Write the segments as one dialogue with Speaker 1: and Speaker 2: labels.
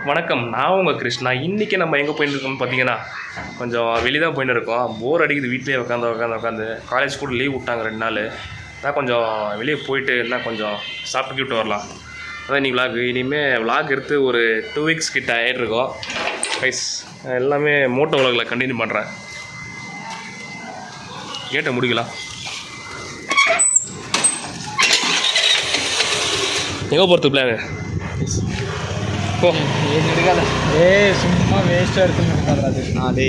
Speaker 1: வணக்கம், நான் உங்கள் கிருஷ்ணா. இன்றைக்கி நம்ம எங்கே போயிட்டுருக்கோம்னு பார்த்தீங்கன்னா, கொஞ்சம் வெளியே தான் போயின்னு இருக்கோம். போர் அடிக்குது வீட்டிலே உட்காந்து காலேஜ் கூட லீவ் விட்டாங்க 2 நாள். தான் கொஞ்சம் வெளியே போயிட்டு என்ன கொஞ்சம் சாப்பிட்டுக்கிட்டு வரலாம். அதான் இன்றைக்கி இனிமேல் விளாக் எடுத்து ஒரு 2 வீக்ஸ் கிட்ட ஆகிட்ருக்கோம். கைஸ் எல்லாமே மோட்டோ விளாகில் கண்டினியூ பண்ணுறேன். கேட்டை முடிக்கலாம். எங்கே போகிறது பிளானு?
Speaker 2: எடுக்காத சும்மா வேஸ்ட்டாக எடுத்துன்னு அது நாளே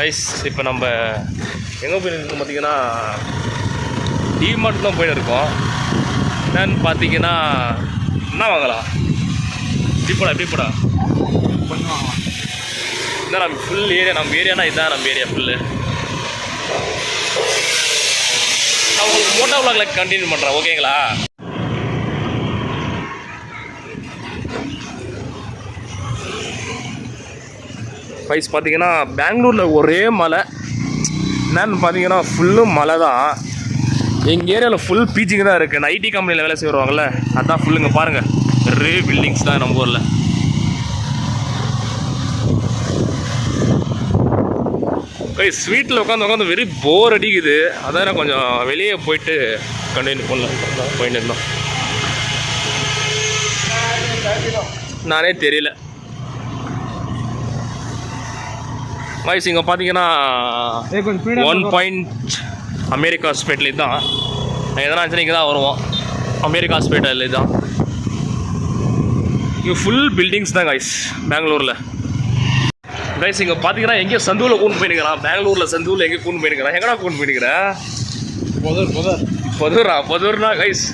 Speaker 1: ரைஸ். இப்போ நம்ம எங்கே போயிருக்கோம் பார்த்தீங்கன்னா, டிமார்ட் தான் போயிட்டு இருக்கோம். என்னன்னு பார்த்தீங்கன்னா, என்ன வாங்கலாம்? எப்படி போடா
Speaker 2: பண்ணு வாங்கலாம்.
Speaker 1: இதான் நம்ம ஃபுல் ஏரியா, நம்ம ஏரியானா இதுதான் நம்ம ஏரியா ஃபுல்லு. நான் உங்களுக்கு மோட்டோ விளாகில் கண்டினியூ பண்ணுறேன், ஓகேங்களா? ப்ரைஸ் பார்த்தீங்கன்னா, பெங்களூரில் ஒரே மலை. என்னன்னு பார்த்தீங்கன்னா ஃபுல்லும் மலை தான். எங்கள் ஏரியாவில் ஃபுல் பீச்சிங் தான் இருக்குது. ஐடி கம்பெனியில் வேலை செய்வாங்கள்ல, அதுதான் ஃபுல்லுங்க. பாருங்கள், நிறைய பில்டிங்ஸ் தான் நம்ம ஊரில். ப்ரைஸ் வீட்டில் உட்காந்து வெறி போர் அடிக்குது. அதான் நான் கொஞ்சம் வெளியே போயிட்டு கண்டினியூ பண்ணலாம் போயிட்டு இருந்தோம். நானே தெரியல. மைஸ் இங்கே பார்த்தீங்கன்னா 1 பாயிண்ட் அமெரிக்கா ஹாஸ்பிட்டல் இதுதான். எதனா ஆச்சுன்னா இங்கே தான் வருவோம். அமெரிக்கா ஹாஸ்பிட்டல் இதுதான். இங்கே ஃபுல் பில்டிங்ஸ் தான் கைஸ் பெங்களூரில். கைஸ் இங்கே பார்த்தீங்கன்னா எங்கேயோ சந்தூரில் கூண்டு போயிருக்கிறான். பெங்களூரில் சந்தூரில் எங்கேயும் கூண்டு போயிருக்கிறான். எங்கடா கூண்டு போயிருக்கிறேன்? பொதுர்னா கைஸ்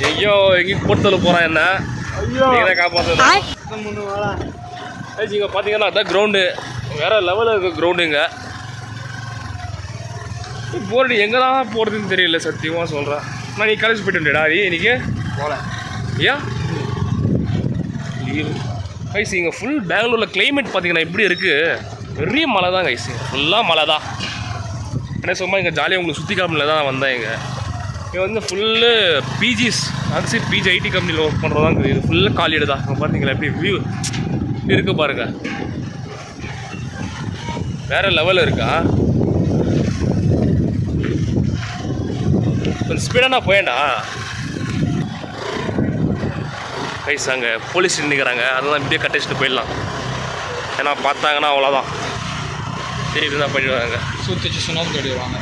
Speaker 1: எங்கேயும் போட்டதில் போகிறான். என்ன நீங்களே காப்பாற்ற கைஸ். இங்கே பார்த்தீங்கன்னா அதான் கிரவுண்டு, வேறு லெவலில் இருக்க கிரவுண்டுங்க. போர்டு எங்கே தான் போகிறதுன்னு தெரியல, சத்தியமாக சொல்கிறேன். நான் நீ காலேஜ் போய்ட்டு வந்தேடா இன்றைக்கி போகல. ஏன் லீவு? கைஸ் இங்கே ஃபுல் பெங்களூரில் கிளைமேட் பார்த்தீங்கன்னா எப்படி இருக்குது? பெரிய மழை தான் கைஸ், ஃபுல்லாக மழை தான். என்ன சும்மா இங்கே ஜாலியாக உங்களுக்கு சுற்றி காமில் தான் வந்தேன். இங்கே வந்து ஃபுல்லு பிஜிஸ் ஆக்சி பிஜி ஐடி கம்பெனியில் ஒர்க் பண்ணுறதாங்க. இது ஃபுல்லாக காலிடு தான். இங்கே பார்த்தீங்களா எப்படி வியூ இருக்குது பாருங்கள், வேறு லெவலில் இருக்கா. கொஞ்சம் ஸ்பீடாக நான் போயேன்டா கைஸ். அங்கே போலீஸ் நிற்கிறாங்க, அதெல்லாம் இப்படியே கட்டடிச்சுட்டு போயிடலாம். ஏன்னா பார்த்தாங்கன்னா அவ்வளோதான், திருப்பி தான் பண்ணிடுவாங்க.
Speaker 2: சுற்றிச்சு சொன்னாலும் கட்டிடுவாங்க.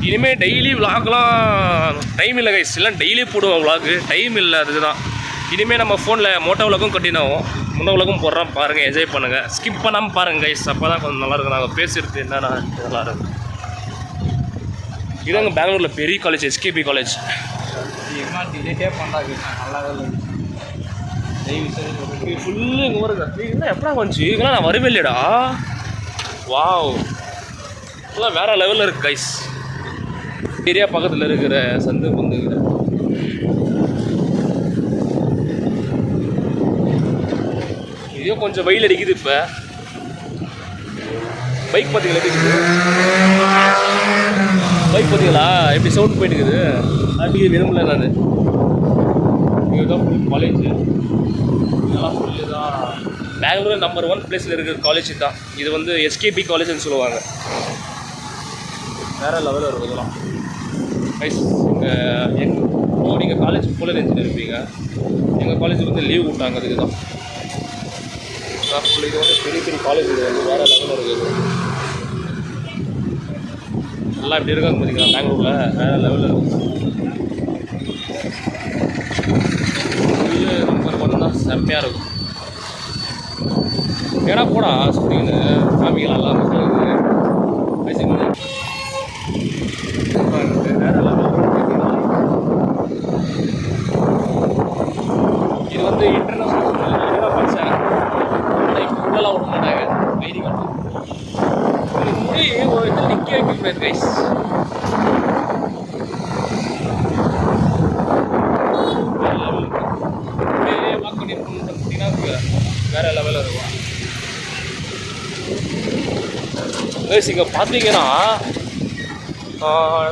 Speaker 1: இனிமேல் டெய்லி விளாக்லாம் டைம் இல்லை கைஸ். இல்லை டெய்லி போடுவோம் விளாக்கு, டைம் இல்லை. அதுதான் இனிமேல் நம்ம ஃபோனில் மோட்டோ விளாக்கும் கட்டினாவும் முன்னோ விளக்கும் போடுறோம். பாருங்கள், என்ஜாய் பண்ணுங்கள், ஸ்கிப் பண்ணாமல் பாருங்கள் கைஸ். அப்போ தான் கொஞ்சம் நல்லாயிருக்கும். நாங்கள் பேசுகிறது என்னென்னா நல்லாயிருக்கும். இதாங்க பெங்களூரில் பெரிய காலேஜ், எஸ்கேபி காலேஜ்.
Speaker 2: டிலேட்டே பண்ணுறாங்க, நல்லா
Speaker 1: ஃபுல்லு இங்கே வருங்க. இதெல்லாம் எப்படா வந்துச்சு? இதெல்லாம் நான் வரவே இல்லையடா. வாவ், இதெல்லாம் வேறு லெவலில் இருக்குது கைஸ். ஏரியா பக்கத்தில் இருக்கிற சந்து பொந்துங்க. இதோ கொஞ்சம் வெயில் அடிக்குது. இப்போ பைக் பார்த்தீங்களா எப்படி இருக்குது? பைக் பார்த்தீங்களா எப்படி சவுண்ட் போயிட்டு இருக்குது? அப்படியே விரும்பல நான். இதுதான் ஃபுல் காலேஜ். இதெல்லாம் ஃபுல்லு தான் பெங்களூர் நம்பர் 1 பிளேஸில் இருக்கிற காலேஜ் தான். இது வந்து எஸ்கேபி காலேஜ்னு சொல்லுவாங்க. வேறு லெவலில் இருக்கும் இதெல்லாம் கைஸ். நீங்கள் காலேஜ் போல நினச்சிட்டு இருப்பீங்க. எங்கள் காலேஜ் வந்து லீவ் விட்டாங்க, அதுக்கு தான். இது வந்து பெரிய பெரிய காலேஜ், இது வந்து வேறு லெவலில் இருக்குது. எல்லாம் இப்படி இருக்காங்க பார்த்தீங்களா பெங்களூரில், வேறு லெவலில் இருக்குது. நம்பர் 1 தான், செம்மையாக இருக்கும். ஏடா போடா ஸ்கூட்டின்னு காமிக்கலாம் எல்லாம் இருக்குது. வேறு லெவலில் இது வந்து இன்டர்நேஷ்னல் படித்தேன். இப்போலாம் விட மாட்டாங்க ஐடி கார்டு. ஒரு இதில் நிற்க வைக்க முடியாது கைஸ். வேறு லெவலில் அப்படியே வாக் பண்ணியிருக்கணும்னு பார்த்தீங்கன்னா வேறு லெவலில் இருக்கும் கைஸ். இங்கே பார்த்தீங்கன்னா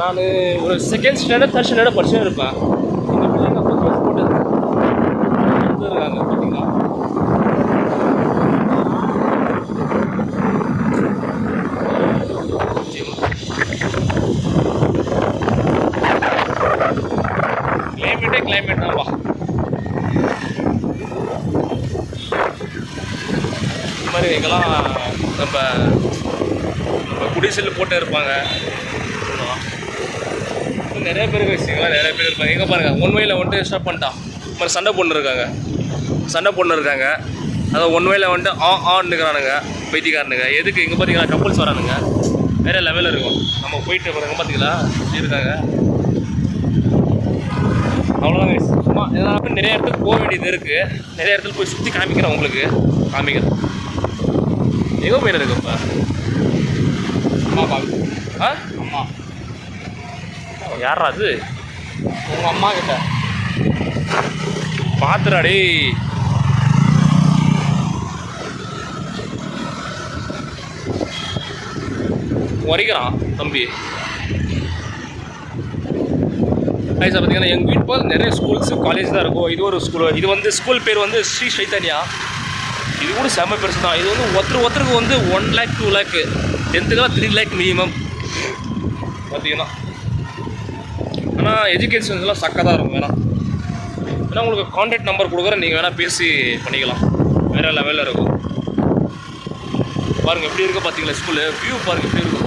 Speaker 1: நான் ஒரு செகண்ட் ஸ்டாண்டர்ட் 3rd ஸ்டாண்டர்ட் படிச்சுன்னு இருப்பேன். எங்கள் பிள்ளைங்க அப்போ கேஸ் போட்டது அப்பா இந்த மாதிரி எங்கெல்லாம் நம்ம குடிசையில் போட்டு இருப்பாங்க. நிறைய பேர் வச்சுக்கலாம், நிறைய பேர் இருப்பாங்க. எங்கே பாருங்கள், ஒன் வேயில் வந்துட்டு ஸ்டாப் பண்ணிட்டான். இந்த மாதிரி சண்டை பொண்ணு இருக்காங்க. அதாவது ஒன் வேயில் வந்துட்டு ஆன்னுக்கிறானுங்க பைத்தியக்காரனுங்க. எதுக்கு இங்கே பார்த்தீங்கன்னா கப்புள்ஸ் வரானுங்க, வேறு லெவலில் இருக்கும். நம்ம போயிட்டு பாருங்க பார்த்தீங்களா எப்படி இருக்காங்க. அவ்வளோதாங்க. சும்மா இதெல்லாம் நிறைய இடத்துக்கு போக வேண்டியது இருக்குது. நிறைய இடத்துல போய் சுற்றி காமிக்கிறேன் உங்களுக்கு. எங்கே போயிட்டு இருக்கு இப்போ
Speaker 2: அம்மா பாக்கு.
Speaker 1: ஆ
Speaker 2: அம்மா
Speaker 1: யாரா அது?
Speaker 2: உங்கள் அம்மா கிட்ட
Speaker 1: பாத்துறாடே. வரைக்கிறான் தம்பி. சார் பார்த்தீங்கன்னா எங்கள் வீட்டு போல் நிறைய ஸ்கூல்ஸு காலேஜ் தான் இருக்கும். இது ஒரு ஸ்கூல். இது வந்து ஸ்கூல் பேர் வந்து ஸ்ரீ சைத்தன்யா. இது கூட செம்ம பெருசு தான். இது வந்து ஒருத்தருக்கு வந்து 1 lakh 2 lakh 10th 3 lakh minimum பார்த்தீங்கன்னா. ஆனால் எஜுகேஷன்ஸ்லாம் சக்காக தான் இருக்கும். ஏன்னா உங்களுக்கு கான்டாக்ட் நம்பர் கொடுக்குறேன், நீங்கள் வேணால் பேசி பண்ணிக்கலாம். வேறு லெவலில் இருக்கும். பாருங்கள் எப்படி இருக்க பார்த்தீங்களா ஸ்கூலு. வியூ பாருங்கள் எப்படி இருக்கும்.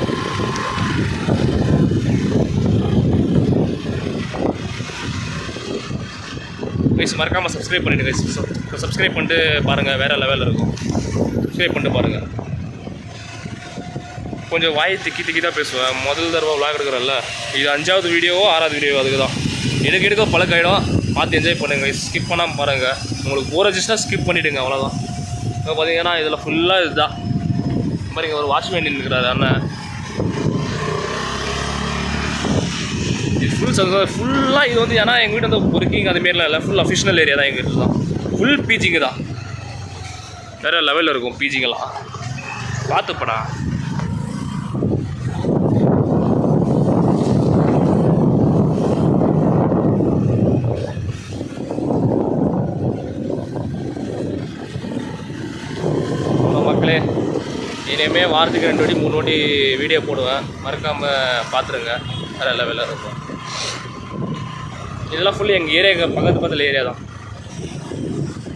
Speaker 1: கைஸ் மறக்காமல் சப்ஸ்கிரைப் பண்ணிவிடுங்க. சப்ஸ்கிரைப் பண்ணிட்டு பாருங்கள், வேறு லெவலில் இருக்கும். சப்ஸ்கிரைப் பண்ணிட்டு பாருங்கள். கொஞ்சம் வாயை திக்கி தான் பேசுவேன். முதல் தடவை விளாக் எடுக்கிறேன்ல, இது 5வது வீடியோவோ 6வது வீடியோ, அதுக்கு தான் எடுக்க பழக்காயிடும். பார்த்து என்ஜாய் பண்ணுங்கள். ஸ்கிப் பண்ணாமல் பாருங்கள். உங்களுக்கு போர் அடிச்சுன்னா ஸ்கிப் பண்ணிவிடுங்க, அவ்வளோதான். இப்போ பார்த்தீங்கன்னா இதில் ஃபுல்லாக இதுதான். இந்த மாதிரி இங்கே ஒரு வாட்ச்மேன் இருக்கிறாரு அண்ணன். இது ஃபுல்லாக இது வந்து ஏன்னா எங்கள் வீட்டு வந்து ஒர்க்கிங் அதுமாரிலாம் இல்லை. ஃபுல் அஃபிஷனல் ஏரியா தான் எங்கள் வீட்டில் தான். ஃபுல் பீச்சிங்கு தான். வேறு லெவலில் இருக்கும் பீச்சிங்கெல்லாம். பார்த்துப்படா. மக்களே, இனிமேல் வாரத்துக்கு 2 வாட்டி 3 வாட்டி வீடியோ போடுவேன். மறக்காமல் பார்த்துருங்க. வேறு லெவலில் இருக்கும். இதெல்லாம் ஃபுல்லு எங்கள் ஏரியா பக்கத்தில் ஏரியா தான்.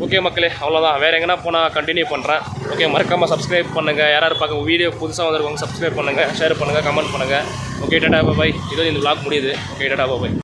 Speaker 1: ஓகே மக்களே, அவ்வளோதான். வேறு எங்கன்னா போனால் கண்டினியூ பண்ணுறேன். ஓகே, மறக்காமல் சப்ஸ்கிரைப் பண்ணுங்கள். யாராவது பார்க்க வீடியோ புதுசாக வந்திருக்கவங்க சப்ஸ்கிரைப் பண்ணுங்கள், ஷேர் பண்ணுங்கள், கமெண்ட் பண்ணுங்கள். ஓகே, டாடா பாய். இதோ இந்த vlog முடியுது. ஓகே, டாடா பாய்.